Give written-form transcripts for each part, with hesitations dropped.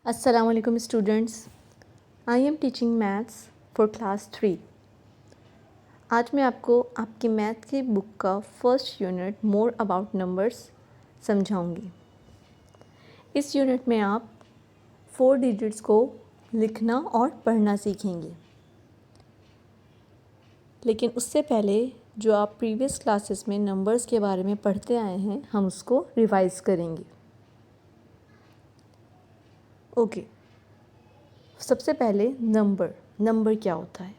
Assalamu alaikum students. I am teaching maths for class 3. आज मैं आपको आपकी मैथ की बुक का first unit more about numbers समझाऊंगी। इस यूनिट में आप 4 डिजिट्स को लिखना और पढ़ना सीखेंगे। लेकिन उससे पहले जो आप प्रीवियस क्लासेस में नंबर्स के बारे में पढ़ते आए हैं, हम उसको रिवाइज़ करेंगे। ओके, सबसे पहले नंबर क्या होता है?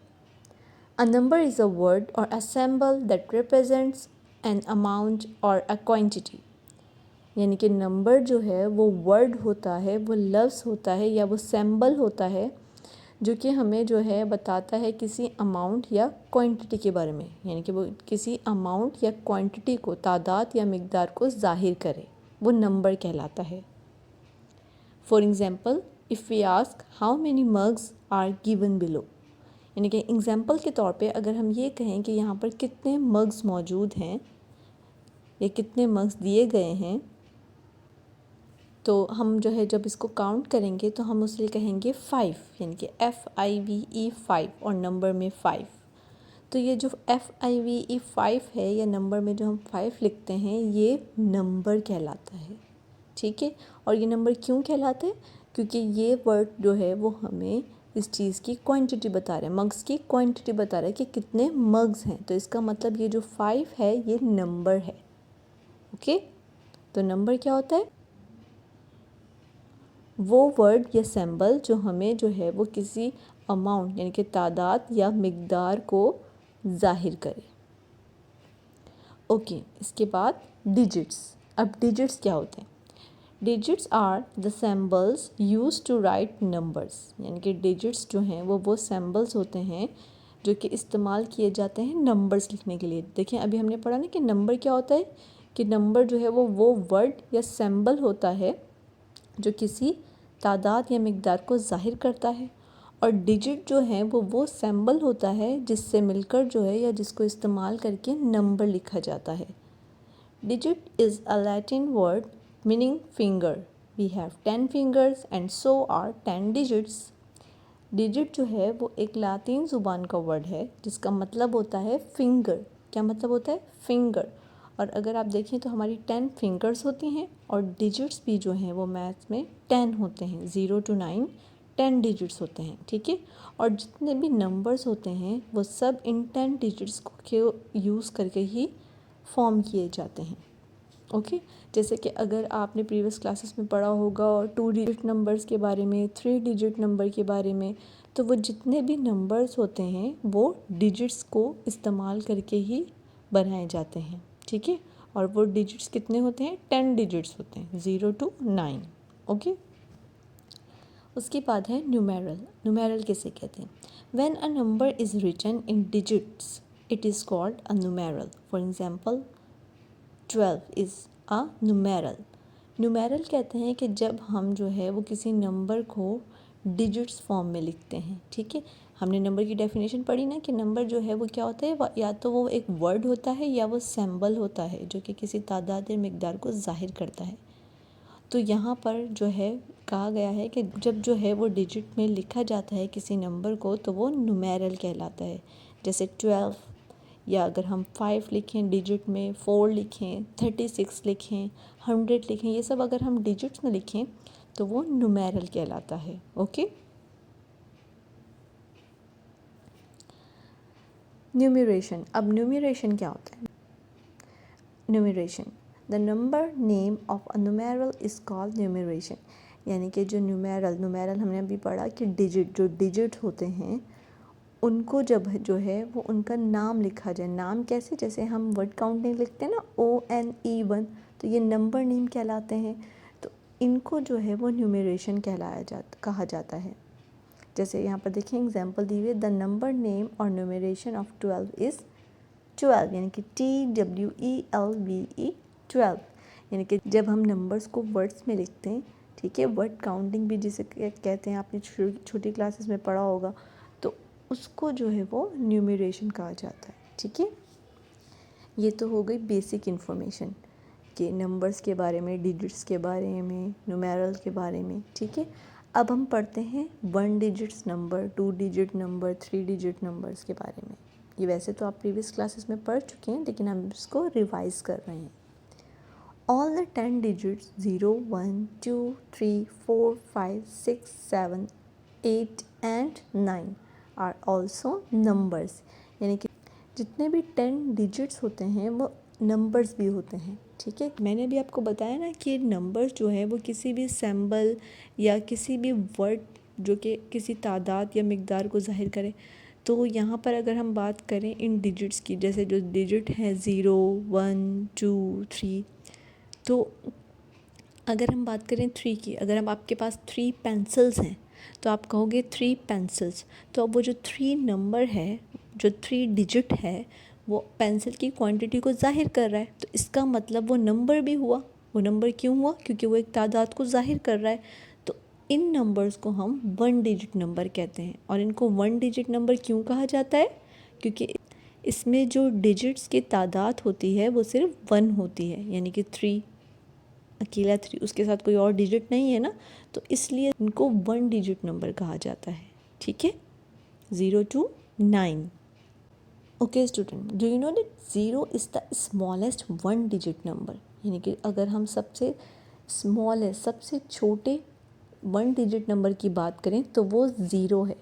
A number is a word or a symbol that represents an amount or a quantity. यानी कि नंबर जो है वो वर्ड होता है, वो लफ्ज़ होता है या वो सिंबल होता है जो कि हमें जो है बताता है किसी अमाउंट या क्वांटिटी के बारे में। यानी कि वो किसी अमाउंट या क्वांटिटी को, तादाद या मिकदार को ज़ाहिर करे, वो नंबर कहलाता है। For example, if we ask how many mugs are given below, यानी कि एग्ज़ाम्पल के तौर पे अगर हम ये कहें कि यहाँ पर कितने मग्स मौजूद हैं या कितने मग्स दिए गए हैं, तो हम जो है जब इसको काउंट करेंगे तो हम उसे कहेंगे 5, यानी कि FIVE 5 और नंबर में 5। तो ये जो FIVE 5 है या नंबर में जो हम 5 लिखते हैं, ये नंबर कहलाता है। ठीक है, और ये नंबर क्यों कहलाता है? क्योंकि ये वर्ड जो है वो हमें इस चीज़ की क्वांटिटी बता रहा है, मग्स की क्वांटिटी बता रहा है कि कितने मग्स हैं। तो इसका मतलब ये जो 5 है ये नंबर है। ओके, तो नंबर क्या होता है? वो वर्ड या सिंबल जो हमें जो है वो किसी अमाउंट यानी कि तादाद या मिकदार को ज़ाहिर करे। ओके, इसके बाद डिजिट्स। अब डिजिट्स क्या होते हैं? Digits are the symbols use to write numbers, यानी कि डिजिट्स जो हैं वो सिंबल्स होते हैं जो कि इस्तेमाल किए जाते हैं नंबर्स लिखने के लिए। देखिए, अभी हमने पढ़ा ना कि नंबर क्या होता है, कि नंबर जो है वो वर्ड या सिंबल होता है जो किसी तादाद या मिकदार को ज़ाहिर करता है, और डिजिट जो है वो सिंबल होता है जिससे मिलकर जो है या जिसको इस्तेमाल करके नंबर लिखा जाता है। Digit is a Latin word meaning finger. We have 10 fingers and so are 10 digits. Digit जो है वो एक लातीन ज़ुबान का वर्ड है जिसका मतलब होता है फिंगर। क्या मतलब होता है? फिंगर। और अगर आप देखें तो हमारी 10 फिंगर्स होती हैं और डिजिट्स भी जो हैं वो मैथ्स में 10 होते हैं। 0 to 9 10 डिजिट्स होते हैं। ठीक है, और जितने भी नंबर्स होते हैं वो सब इन 10 डिजिट्स को यूज़ करके ही फॉर्म किए जाते हैं। ओके, जैसे कि अगर आपने प्रीवियस क्लासेस में पढ़ा होगा और 2 डिजिट नंबर्स के बारे में, 3 डिजिट नंबर के बारे में, तो वो जितने भी नंबर्स होते हैं वो डिजिट्स को इस्तेमाल करके ही बनाए जाते हैं। ठीक है, और वो डिजिट्स कितने होते हैं? 10 डिजिट्स होते हैं, 0 to 9। ओके, उसके बाद है न्यूमेरल। न्यूमेरल किसे कहते हैं? When a number is written in digits it is called a numeral. For example, 12 is a numeral. Numeral कहते हैं कि जब हम जो है वो किसी नंबर को डिजिट्स फॉर्म में लिखते हैं। ठीक है, हमने नंबर की डेफिनेशन पढ़ी ना कि नंबर जो है वो क्या होता है, या तो वो एक वर्ड होता है या वो सिंबल होता है जो कि किसी तादाद या मिकदार को ज़ाहिर करता है। तो यहाँ पर जो है कहा गया है कि जब जो है वो डिजिट में लिखा जाता है किसी नंबर को तो वो न्यूमेरल कहलाता है। जैसे 12, या अगर हम 5 लिखें डिजिट में, 4 लिखें, 36 लिखें, 100 लिखें, ये सब अगर हम डिजिट्स में लिखें तो वो न्यूमेरल कहलाता है। Okay, numeration. अब न्यूमरेशन क्या होता है? Numeration, the number name of a numeral is called numeration. यानी कि जो न्यूमेरल हमने अभी पढ़ा कि जो डिजिट होते हैं उनको जब जो है वो उनका नाम लिखा जाए। नाम कैसे? जैसे हम वर्ड काउंटिंग लिखते हैं ना, ONE1, तो ये नंबर नेम कहलाते हैं। तो इनको जो है वो न्यूमरेशन कहा जाता है। जैसे यहाँ पर देखिए एग्जांपल दी हुई है, द नंबर नेम और न्यूमरेशन ऑफ 12 इज़ 12, यानी कि TWELVE 12। यानी कि जब हम नंबर्स को वर्ड्स में लिखते हैं, ठीक है, वर्ड काउंटिंग भी जिसे कहते हैं, आपने छोटी क्लासेस में पढ़ा होगा, तो उसको जो है वो न्यूमरेशन कहा जाता है। ठीक है, ये तो हो गई बेसिक इन्फॉर्मेशन कि नंबर्स के बारे में, डिजिट्स के बारे में, न्यूमेरल के बारे में। ठीक है, अब हम पढ़ते हैं 1 digits number, 2 digit number, 3 digit numbers के बारे में। ये वैसे तो आप प्रीवियस क्लासेस में पढ़ चुके हैं, लेकिन हम इसको रिवाइज कर रहे हैं। All the 10 digits 0, 1, 2, 3, 4, 5, 6, 7, 8 and 9 are also numbers। यानी कि जितने भी 10 डिजिट्स होते हैं वो नंबर्स भी होते हैं, ठीक है। मैंने भी आपको बताया ना कि नंबर्स जो है वो किसी भी सिंबल या किसी भी वर्ड जो कि किसी तादाद या मिकदार को ज़ाहिर करे। तो यहाँ पर अगर हम बात करें इन डिजिट्स की, जैसे जो डिजिट है 0, 1, 2, 3, तो अगर हम बात करें 3 की, अगर हम आपके पास 3 पेंसिल्स हैं तो आप कहोगे 3 पेंसिल्स। तो अब वो जो 3 नंबर है, जो 3 डिजिट है, वो पेंसिल की क्वांटिटी को ज़ाहिर कर रहा है। तो इसका मतलब वो नंबर भी हुआ। वो नंबर क्यों हुआ? क्योंकि वो एक तादाद को ज़ाहिर कर रहा है। तो इन नंबर्स को हम 1 डिजिट नंबर कहते हैं। और इनको 1 डिजिट नंबर क्यों कहा जाता है? क्योंकि इसमें जो डिजिट्स की तादाद होती है वो सिर्फ 1 होती है, यानी कि 3, अकेला 3, उसके साथ कोई और डिजिट नहीं है ना, तो इसलिए इनको 1 डिजिट नंबर कहा जाता है, ठीक है। 0 to 9। Okay student, do you know that 0 is the smallest 1 digit number. यानी कि अगर हम सबसे स्मॉलेस्ट, सबसे छोटे 1 डिजिट नंबर की बात करें तो वो 0 है।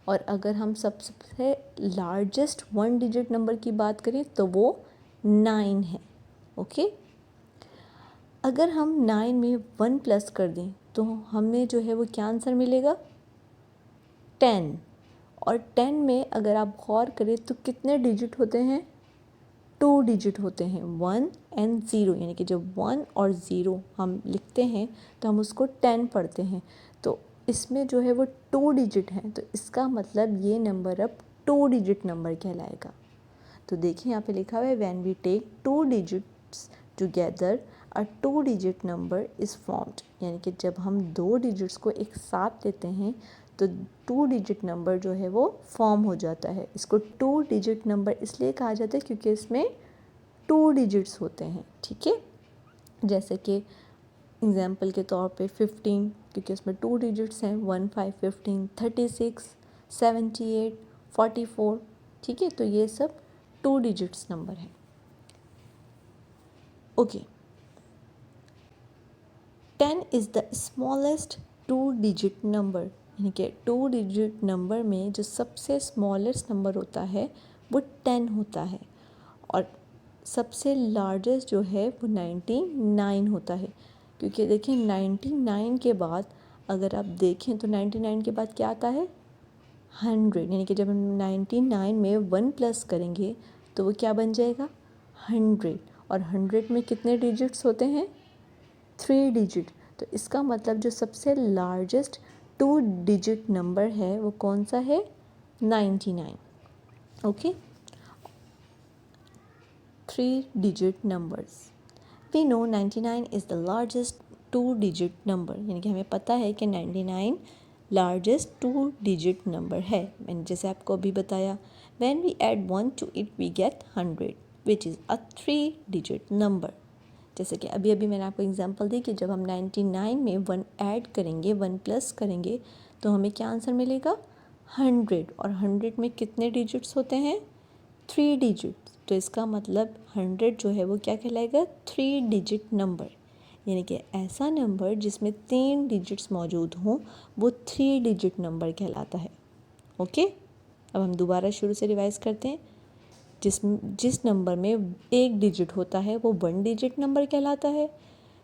और अगर हम सबसे लार्जेस्ट 1 डिजिट नंबर की बात करें तो वो 9 है, ओके। अगर हम 9 में 1 प्लस कर दें तो हमें जो है वो क्या आंसर मिलेगा? 10। और 10 में अगर आप गौर करें तो कितने डिजिट होते हैं? 2 डिजिट होते हैं, 1 and 0। यानी कि जब 1 और 0 हम लिखते हैं तो हम उसको 10 पढ़ते हैं। तो इसमें जो है वो 2 डिजिट हैं, तो इसका मतलब ये नंबर अब 2 डिजिट नंबर कहलाएगा। तो देखिए यहाँ पे लिखा हुआ है when we take 2 digits together a 2 digit number is formed. यानी कि जब हम 2 डिजिट्स को एक साथ लेते हैं तो 2 डिजिट नंबर जो है वो फॉर्म हो जाता है। इसको 2 डिजिट नंबर इसलिए कहा जाता है क्योंकि इसमें 2 डिजिट्स होते हैं, ठीक है। जैसे कि एग्जाम्पल के तौर पे 15, क्योंकि उसमें 2 डिजिट्स हैं, 1, 5, 15, 36, 78, 44, ठीक है। तो ये सब 2 डिजिट्स नंबर हैं, okay. 10 is the smallest 2 digit number. यानी कि 2 डिजिट नंबर में जो सबसे स्मॉलेस्ट नंबर होता है वो 10 होता है। और सबसे लार्जेस्ट जो है वो 99 होता है। क्योंकि देखिए 99 के बाद अगर आप देखें तो 99 के बाद क्या आता है? 100। यानी कि जब हम 99 में 1 प्लस करेंगे तो वो क्या बन जाएगा? 100। और 100 में कितने डिजिट्स होते हैं? 3 डिजिट। तो इसका मतलब जो सबसे लार्जेस्ट 2 डिजिट नंबर है वो कौन सा है? 99, okay. 3 digit numbers. We know 99 is the largest 2 digit number. यानी कि हमें पता है कि 99 लार्जेस्ट 2 डिजिट नंबर है। मैंने जैसे आपको अभी बताया, when we add 1 to it we get 100 which is a 3 digit number. जैसे कि अभी अभी मैंने आपको एग्जांपल दी कि जब हम 99 में 1 ऐड करेंगे, 1 प्लस करेंगे तो हमें क्या आंसर मिलेगा? 100। और 100 में कितने डिजिट्स होते हैं? 3 डिजिट्स। तो इसका मतलब 100 जो है वो क्या कहलाएगा? 3 डिजिट नंबर। यानी कि ऐसा नंबर जिसमें 3 डिजिट्स मौजूद हों वो 3 डिजिट नंबर कहलाता है, ओके। अब हम दोबारा शुरू से रिवाइज़ करते हैं। जिस नंबर में 1 डिजिट होता है वो 1 डिजिट नंबर कहलाता है।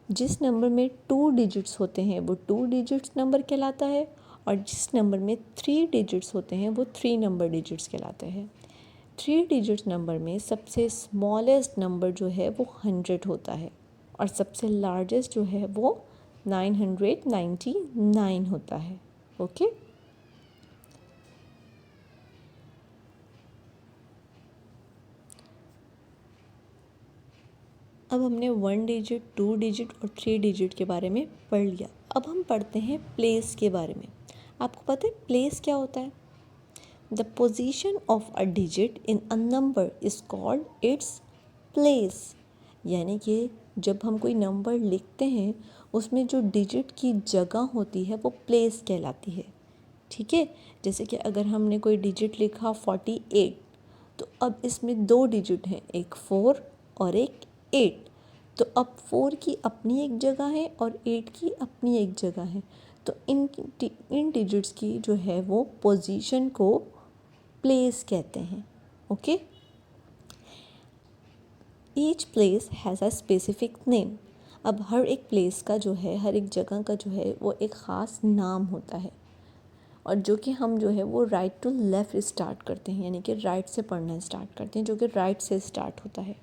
जिस नंबर में 2 डिजिट्स होते हैं वो 2 डिजिट्स नंबर कहलाता है। और जिस नंबर में 3 डिजिट्स होते हैं वो 3 नंबर डिजिट्स कहलाते हैं। 3 डिजिट्स नंबर में सबसे स्मॉलेस्ट नंबर जो है वो 100 होता है और सबसे लार्जेस्ट जो है वो 999 होता है, ओके। अब हमने 1 डिजिट, 2 डिजिट और 3 डिजिट के बारे में पढ़ लिया। अब हम पढ़ते हैं प्लेस के बारे में। आपको पता है प्लेस क्या होता है? The position of a digit in a number is called its place. यानी कि जब हम कोई नंबर लिखते हैं उसमें जो डिजिट की जगह होती है वो प्लेस कहलाती है। ठीक है, जैसे कि अगर हमने कोई डिजिट लिखा 48, तो अब इसमें 2 डिजिट हैं, एक 4 और एक 8। तो अब 4 की अपनी एक जगह है और 8 की अपनी एक जगह है। तो इन डिजिट्स की जो है वो पोजीशन को प्लेस कहते हैं। Okay, each place has a specific name. अब हर एक प्लेस का जो है, हर एक जगह का जो है वो एक ख़ास नाम होता है, और जो कि हम जो है वो राइट टू लेफ़्ट स्टार्ट करते हैं, यानी कि राइट से पढ़ना स्टार्ट करते हैं, जो कि राइट से स्टार्ट होता है।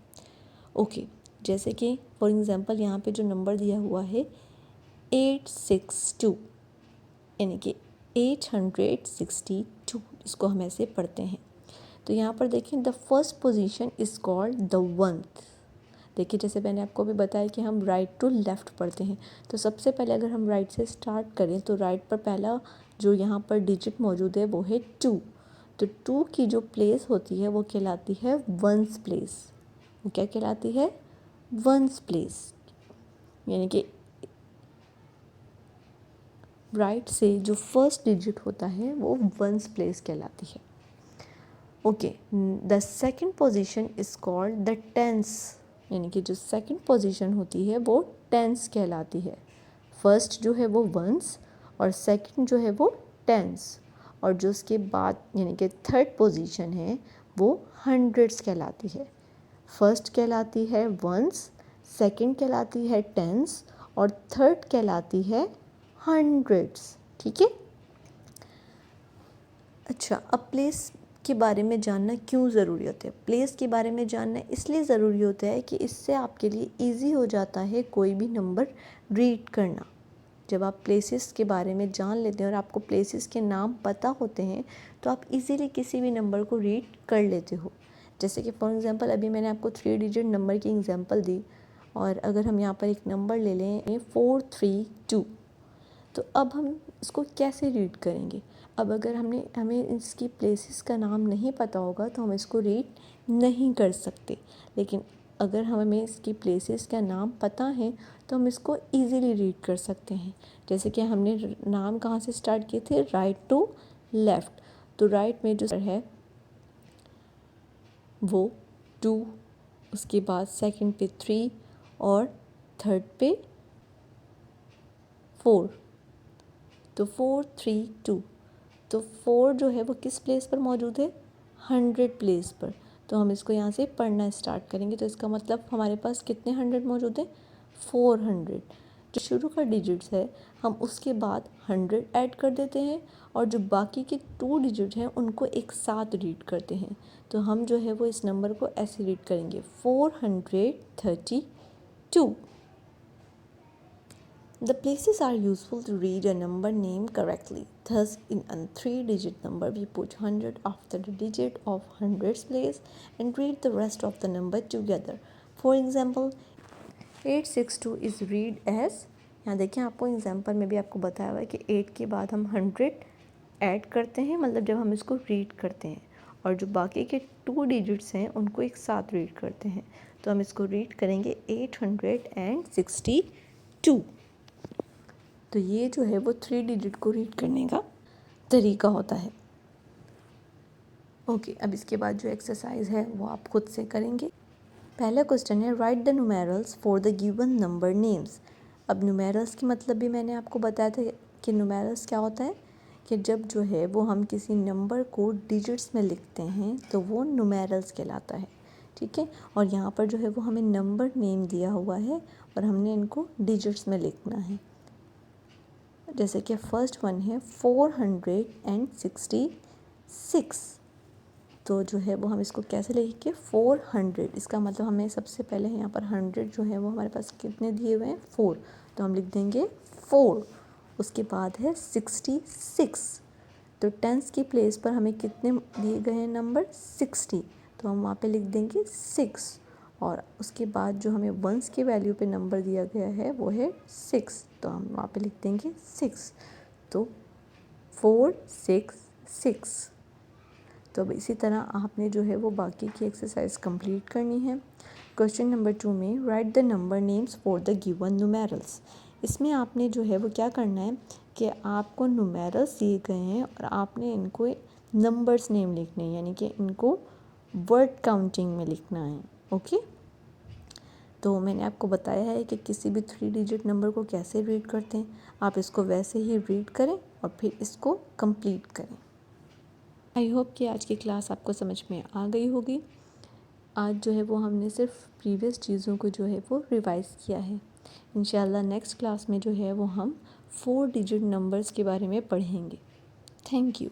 ओके, जैसे कि फॉर एग्ज़ाम्पल यहाँ पे जो नंबर दिया हुआ है 862, यानी कि 862, इसको हम ऐसे पढ़ते हैं। तो यहाँ पर देखिए the first position is called the oneth. देखिए जैसे मैंने आपको भी बताया कि हम राइट टू लेफ़्ट पढ़ते हैं, तो सबसे पहले अगर हम राइट से स्टार्ट करें तो राइट पर पहला जो यहाँ पर डिजिट मौजूद है वो है 2। तो 2 की जो प्लेस होती है वो कहलाती है वंस प्लेस। वो क्या कहलाती है? वंस प्लेस, यानी कि राइट से जो फर्स्ट डिजिट होता है वो वंस प्लेस कहलाती है। Okay, the second position is called the tens, यानी कि जो सेकंड पोजीशन होती है वो टेंस कहलाती है। फर्स्ट जो है वो वंस और सेकंड जो है वो टेंस, और जो उसके बाद यानी कि थर्ड पोजीशन है वो हंड्रेड्स कहलाती है। फर्स्ट कहलाती है वंस, सेकंड कहलाती है टेंस और थर्ड कहलाती है हंड्रेड्स। ठीक है। अच्छा, अब प्लेस के बारे में जानना क्यों ज़रूरी होता है? प्लेस के बारे में जानना इसलिए ज़रूरी होता है कि इससे आपके लिए इजी हो जाता है कोई भी नंबर रीड करना। जब आप प्लेसेस के बारे में जान लेते हैं और आपको प्लेसेस के नाम पता होते हैं तो आप इजीली किसी भी नंबर को रीड कर लेते हो। जैसे कि फॉर एग्ज़ाम्पल अभी मैंने आपको 3 डिजिट नंबर की एग्ज़ाम्पल दी, और अगर हम यहाँ पर एक नंबर ले लें 432, तो अब हम इसको कैसे रीड करेंगे? अब अगर हमें इसकी प्लेसेस का नाम नहीं पता होगा तो हम इसको रीड नहीं कर सकते, लेकिन अगर हमें इसकी प्लेसेस का नाम पता है तो हम इसको इजीली रीड कर सकते हैं। जैसे कि हमने नाम कहाँ से स्टार्ट किए थे? Right to left. तो राइट में जो है वो 2, उसके बाद सेकंड पे 3 और थर्ड पे 4। तो 432, तो 4 जो है वो किस प्लेस पर मौजूद है? 100 प्लेस पर। तो हम इसको यहाँ से पढ़ना स्टार्ट करेंगे, तो इसका मतलब हमारे पास कितने 100 मौजूद है? 400। जो शुरू का डिजिट्स है हम उसके बाद 100 ऐड कर देते हैं, और जो बाकी के 2 डिजिट हैं उनको एक साथ रीड करते हैं। तो हम जो है वो इस नंबर को ऐसे रीड करेंगे 432। The places are useful to read a number name correctly. Thus, in a 3-digit number, we put 100 after the digit of hundreds place and read the rest of the number together. For example, 862 is read as, यहाँ देखिए आपको example में भी आपको बताया हुआ है कि 8 के बाद हम 100 ऐड करते हैं, मतलब जब हम इसको रीड करते हैं, और जो बाकी के 2 डिजिट्स हैं उनको एक साथ रीड करते हैं। तो हम इसको रीड करेंगे 862। तो ये जो है वो 3 डिजिट को रीड करने का तरीका होता है। ओके, अब इसके बाद जो एक्सरसाइज है वो आप खुद से करेंगे। पहला क्वेश्चन है right the numerals for the given number names. अब न्यूमेरल्स की मतलब भी मैंने आपको बताया था कि न्यूमेरल्स क्या होता है, कि जब जो है वो हम किसी नंबर को डिजिट्स में लिखते हैं तो वो न्यूमेरल्स कहलाता है। ठीक है, और यहाँ पर जो है वो हमें नंबर नेम दिया हुआ है और हमने इनको डिजिट्स में लिखना है। जैसे कि फर्स्ट वन है 466, तो जो है वो हम इसको कैसे लिखेंगे? 400। इसका मतलब हमें सबसे पहले यहाँ पर 100 जो है वो हमारे पास कितने दिए हुए हैं? 4, तो हम लिख देंगे 4। उसके बाद है 66, तो टेंस की प्लेस पर हमें कितने दिए गए हैं नंबर? 60, तो हम वहाँ पे लिख देंगे 6। और उसके बाद जो हमें वंस की वैल्यू पे नंबर दिया गया है वो है 6, तो हम वहाँ पे लिख देंगे 6। तो 466। तो अब इसी तरह आपने जो है वो बाकी की एक्सरसाइज कंप्लीट करनी है। क्वेश्चन नंबर 2 में right the number names for the given numerals. इसमें आपने जो है वो क्या करना है कि आपको न्यूमेरल्स दिए गए हैं और आपने इनको नंबर्स नेम लिखने हैं, यानी कि इनको वर्ड काउंटिंग में लिखना है। ओके, तो मैंने आपको बताया है कि किसी भी 3 डिजिट नंबर को कैसे रीड करते हैं, आप इसको वैसे ही रीड करें और फिर इसको कंप्लीट करें। आई होप कि आज की क्लास आपको समझ में आ गई होगी। आज जो है वो हमने सिर्फ प्रीवियस चीज़ों को जो है वो रिवाइज़ किया है। इंशाल्लाह नेक्स्ट क्लास में जो है वो हम 4 डिजिट नंबर्स के बारे में पढ़ेंगे। Thank you.